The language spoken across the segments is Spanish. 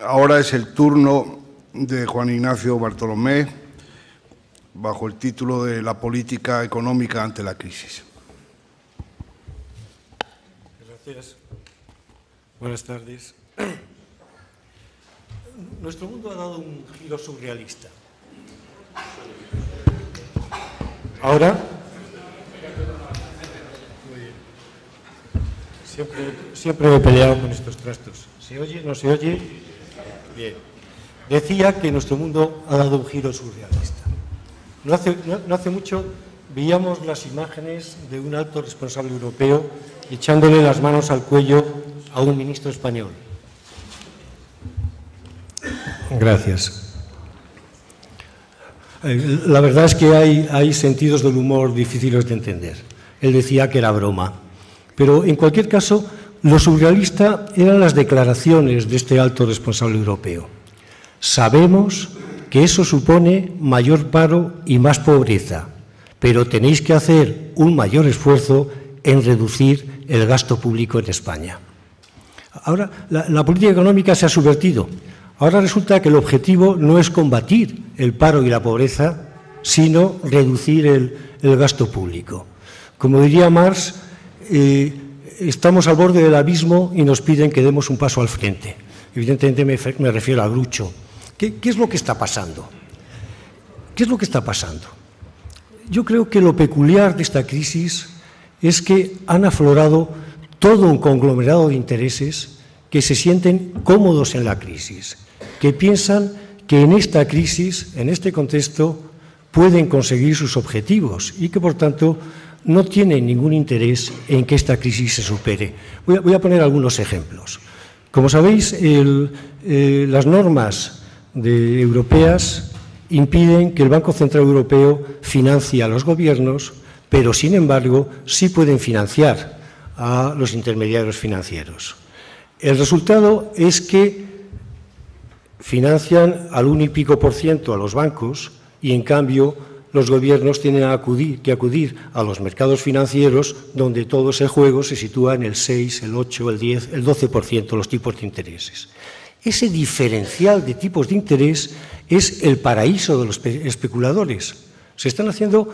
Ahora es el turno de Juan Ignacio Bartolomé, bajo el título de La política económica ante la crisis. Gracias. Buenas tardes. Nuestro mundo ha dado un giro surrealista. Ahora, siempre me he peleado con estos trastos. ¿Se oye? ¿No se oye? Bien. Decía que nuestro mundo ha dado un giro surrealista. No hace mucho veíamos las imágenes de un alto responsable europeo echándole las manos al cuello a un ministro español. Gracias. La verdad es que hay sentidos del humor difíciles de entender. Él decía que era broma. Pero, en cualquier caso, lo surrealista eran las declaraciones de este alto responsable europeo. Sabemos que eso supone mayor paro y más pobreza, pero tenéis que hacer un mayor esfuerzo en reducir el gasto público en España. Ahora, la política económica se ha subvertido. Ahora resulta que el objetivo no es combatir el paro y la pobreza, sino reducir el gasto público. Como diría Marx, estamos al borde del abismo y nos piden que demos un paso al frente. Evidentemente me refiero a Groucho. ¿Qué es lo que está pasando? ¿Qué es lo que está pasando? Yo creo que lo peculiar de esta crisis es que han aflorado todo un conglomerado de intereses que se sienten cómodos en la crisis, que piensan que en esta crisis, en este contexto, pueden conseguir sus objetivos y que, por tanto, no tienen ningún interés en que esta crisis se supere. Voy a poner algunos ejemplos. Como sabéis, las normas europeas impiden que el Banco Central Europeo financie a los gobiernos, pero, sin embargo, sí pueden financiar a los intermediarios financieros. El resultado es que financian al 1 y pico % a los bancos y, en cambio, los gobiernos tienen que acudir a los mercados financieros, donde todo ese juego se sitúa en el 6, el 8, el 10, el 12%, los tipos de intereses. Ese diferencial de tipos de interés es el paraíso de los especuladores. Se están haciendo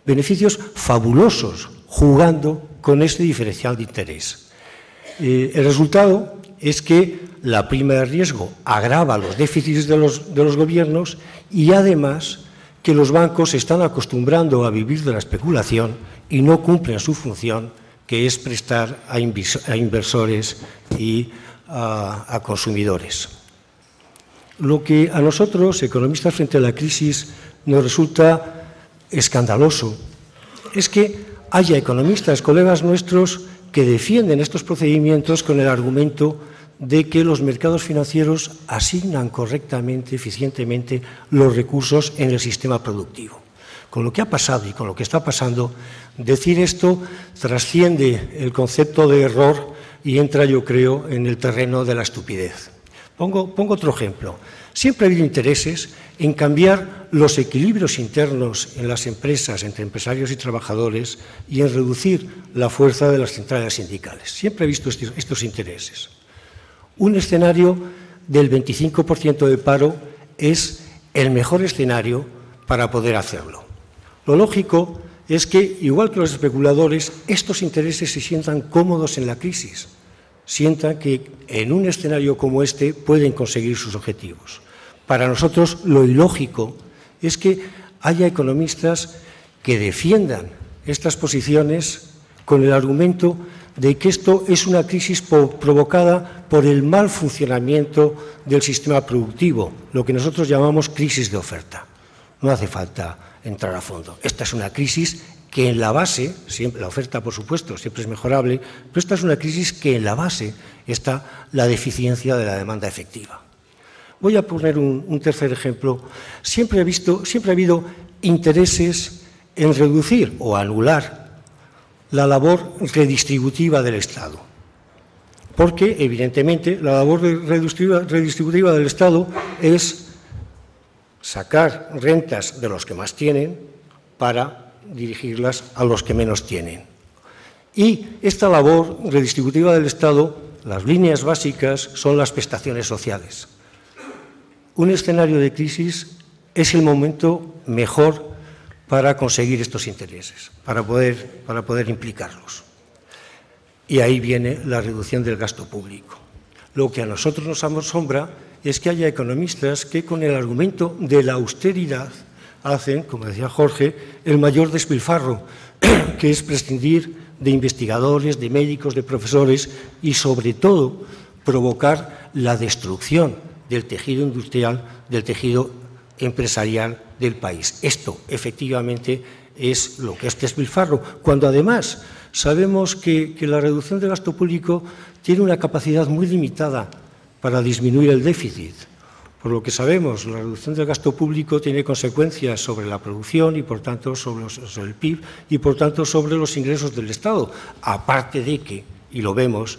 beneficios fabulosos jugando con este diferencial de interés. El resultado es que la prima de riesgo agrava los déficits de los gobiernos y, además, que los bancos se están acostumbrando a vivir de la especulación y no cumplen su función, que es prestar a inversores y a consumidores. Lo que a nosotros, economistas frente a la crisis, nos resulta escandaloso es que haya economistas, colegas nuestros, que defienden estos procedimientos con el argumento de que los mercados financieros asignan correctamente, eficientemente, los recursos en el sistema productivo. Con lo que ha pasado y con lo que está pasando, decir esto trasciende el concepto de error y entra, yo creo, en el terreno de la estupidez. Pongo otro ejemplo. Siempre ha habido intereses en cambiar los equilibrios internos en las empresas, entre empresarios y trabajadores, y en reducir la fuerza de las centrales sindicales. Siempre he visto estos intereses. Un escenario del 25% de paro es el mejor escenario para poder hacerlo. Lo lógico es que, igual que los especuladores, estos intereses se sientan cómodos en la crisis, sientan que en un escenario como este pueden conseguir sus objetivos. Para nosotros, lo ilógico es que haya economistas que defiendan estas posiciones con el argumento de que esto es una crisis provocada por el mal funcionamiento del sistema productivo, lo que nosotros llamamos crisis de oferta. No hace falta entrar a fondo. Esta es una crisis que en la base, siempre, la oferta por supuesto siempre es mejorable, pero esta es una crisis que en la base está la deficiencia de la demanda efectiva. Voy a poner un tercer ejemplo. Siempre ha habido intereses en reducir o anular la labor redistributiva del Estado, porque evidentemente la labor redistributiva del Estado es sacar rentas de los que más tienen para dirigirlas a los que menos tienen. Y esta labor redistributiva del Estado, las líneas básicas son las prestaciones sociales. un escenario de crisis es el momento mejor para conseguir estos intereses, para poder implicarlos. Y ahí viene la reducción del gasto público. Lo que a nosotros nos asombra es que haya economistas que con el argumento de la austeridad hacen, como decía Jorge, el mayor despilfarro, que es prescindir de investigadores, de médicos, de profesores y, sobre todo, provocar la destrucción del tejido industrial, del tejido empresarial del país. Esto, efectivamente, es lo que es despilfarro, cuando además sabemos que la reducción del gasto público tiene una capacidad muy limitada para disminuir el déficit. Por lo que sabemos, la reducción del gasto público tiene consecuencias sobre la producción y, por tanto, sobre el PIB y, por tanto, sobre los ingresos del Estado. Aparte de que, y lo vemos,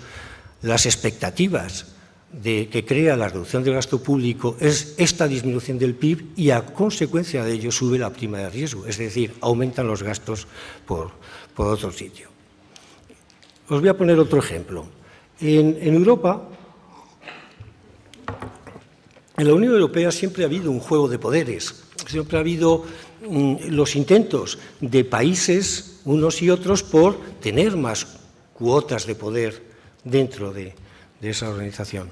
las expectativas que crea la reducción del gasto público es esta disminución del PIB y, a consecuencia de ello, sube la prima de riesgo, es decir, aumentan los gastos por otro sitio. Os voy a poner otro ejemplo. En Europa, en la Unión Europea siempre ha habido un juego de poderes, siempre ha habido los intentos de países, unos y otros, por tener más cuotas de poder dentro de esa organización.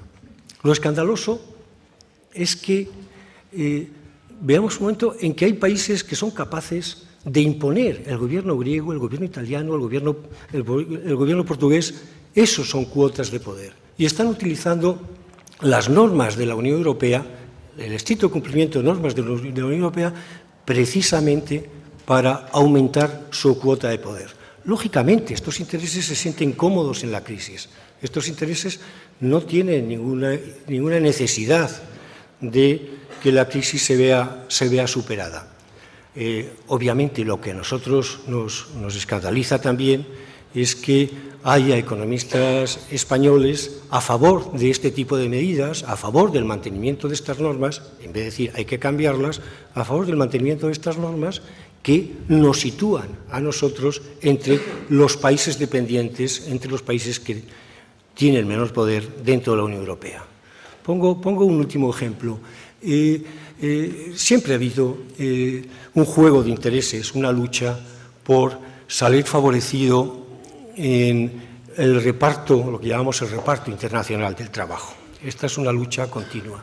Lo escandaloso es que veamos un momento en que hay países que son capaces de imponer, el gobierno griego, el gobierno italiano, el gobierno portugués, esos son cuotas de poder. Y están utilizando las normas de la Unión Europea, el estricto cumplimiento de normas de la Unión Europea, precisamente para aumentar su cuota de poder. Lógicamente, estos intereses se sienten cómodos en la crisis. Estos intereses no tienen ninguna necesidad de que la crisis se vea superada. Obviamente, lo que a nosotros nos escandaliza también es que haya economistas españoles a favor de este tipo de medidas, a favor del mantenimiento de estas normas, en vez de decir hay que cambiarlas, a favor del mantenimiento de estas normas que nos sitúan a nosotros entre los países dependientes, entre los países que tienen menor poder dentro de la Unión Europea. Pongo un último ejemplo. Siempre ha habido un juego de intereses, una lucha por salir favorecido en el reparto, lo que llamamos el reparto internacional del trabajo. Esta es una lucha continua.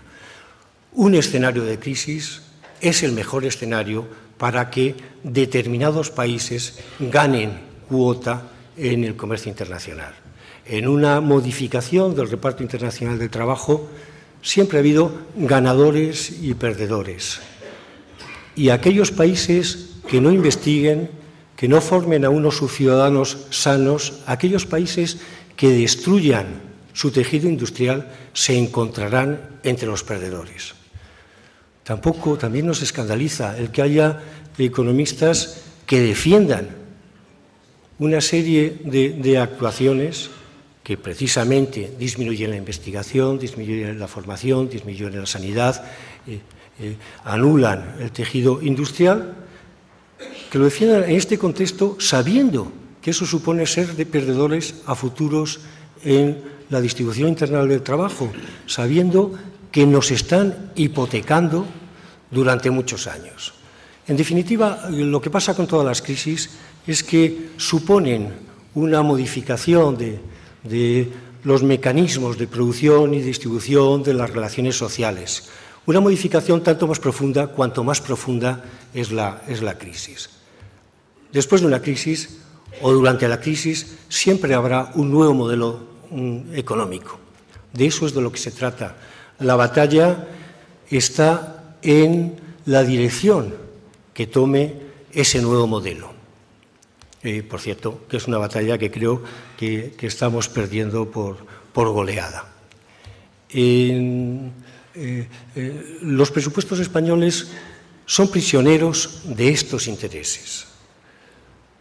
Un escenario de crisis es el mejor escenario para que determinados países ganen cuota en el comercio internacional. En una modificación del reparto internacional del trabajo siempre ha habido ganadores y perdedores. Y aquellos países que no investiguen, que no formen a unos ciudadanos sanos, aquellos países que destruyan su tejido industrial, se encontrarán entre los perdedores. También nos escandaliza el que haya economistas que defiendan una serie de actuaciones que precisamente disminuyen la investigación, disminuyen la formación, disminuyen la sanidad, anulan el tejido industrial, que lo defiendan en este contexto sabiendo que eso supone ser de perdedores a futuros en la distribución internacional del trabajo, sabiendo que nos están hipotecando durante muchos años. En definitiva, lo que pasa con todas las crisis es que suponen una modificación de los mecanismos de producción y distribución de las relaciones sociales. Una modificación tanto más profunda cuanto más profunda es la crisis. Después de una crisis o durante la crisis siempre habrá un nuevo modelo económico. De eso es de lo que se trata. La batalla está en la dirección que tome ese nuevo modelo. Por cierto, que es una batalla que creo que estamos perdiendo por goleada. Los presupuestos españoles son prisioneros de estos intereses.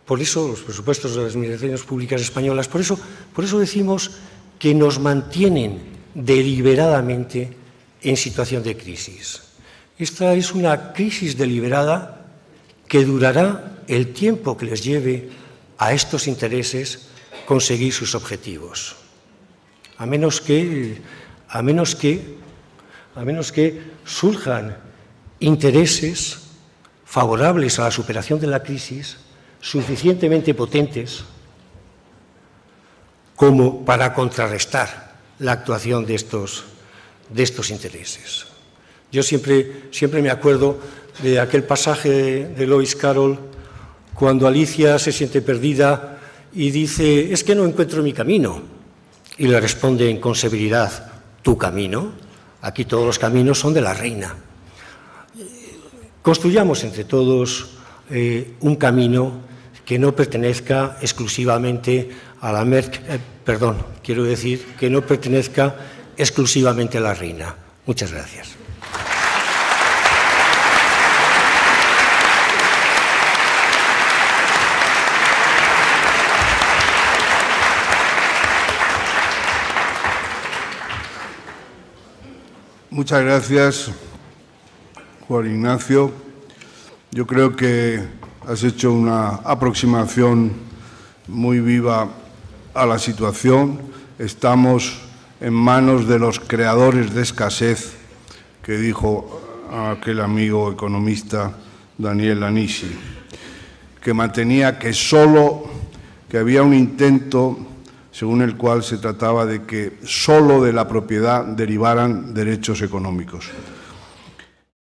Por eso los presupuestos de las administraciones públicas españolas, por eso decimos que nos mantienen deliberadamente en situación de crisis. Esta es una crisis deliberada que durará el tiempo que les lleve a estos intereses conseguir sus objetivos. A menos que surjan intereses favorables a la superación de la crisis suficientemente potentes como para contrarrestar la actuación de estos intereses. Yo siempre me acuerdo de aquel pasaje de Lewis Carroll cuando Alicia se siente perdida y dice: es que no encuentro mi camino. Y le responde con severidad: ¿tu camino? Aquí todos los caminos son de la reina. Construyamos entre todos un camino que no pertenezca exclusivamente a la que no pertenezca exclusivamente a la reina. Muchas gracias. Muchas gracias, Juan Ignacio. Yo creo que has hecho una aproximación muy viva a la situación. Estamos en manos de los creadores de escasez, que dijo aquel amigo economista Daniel Anisi, que mantenía que había un intento según el cual se trataba de que solo de la propiedad derivaran derechos económicos.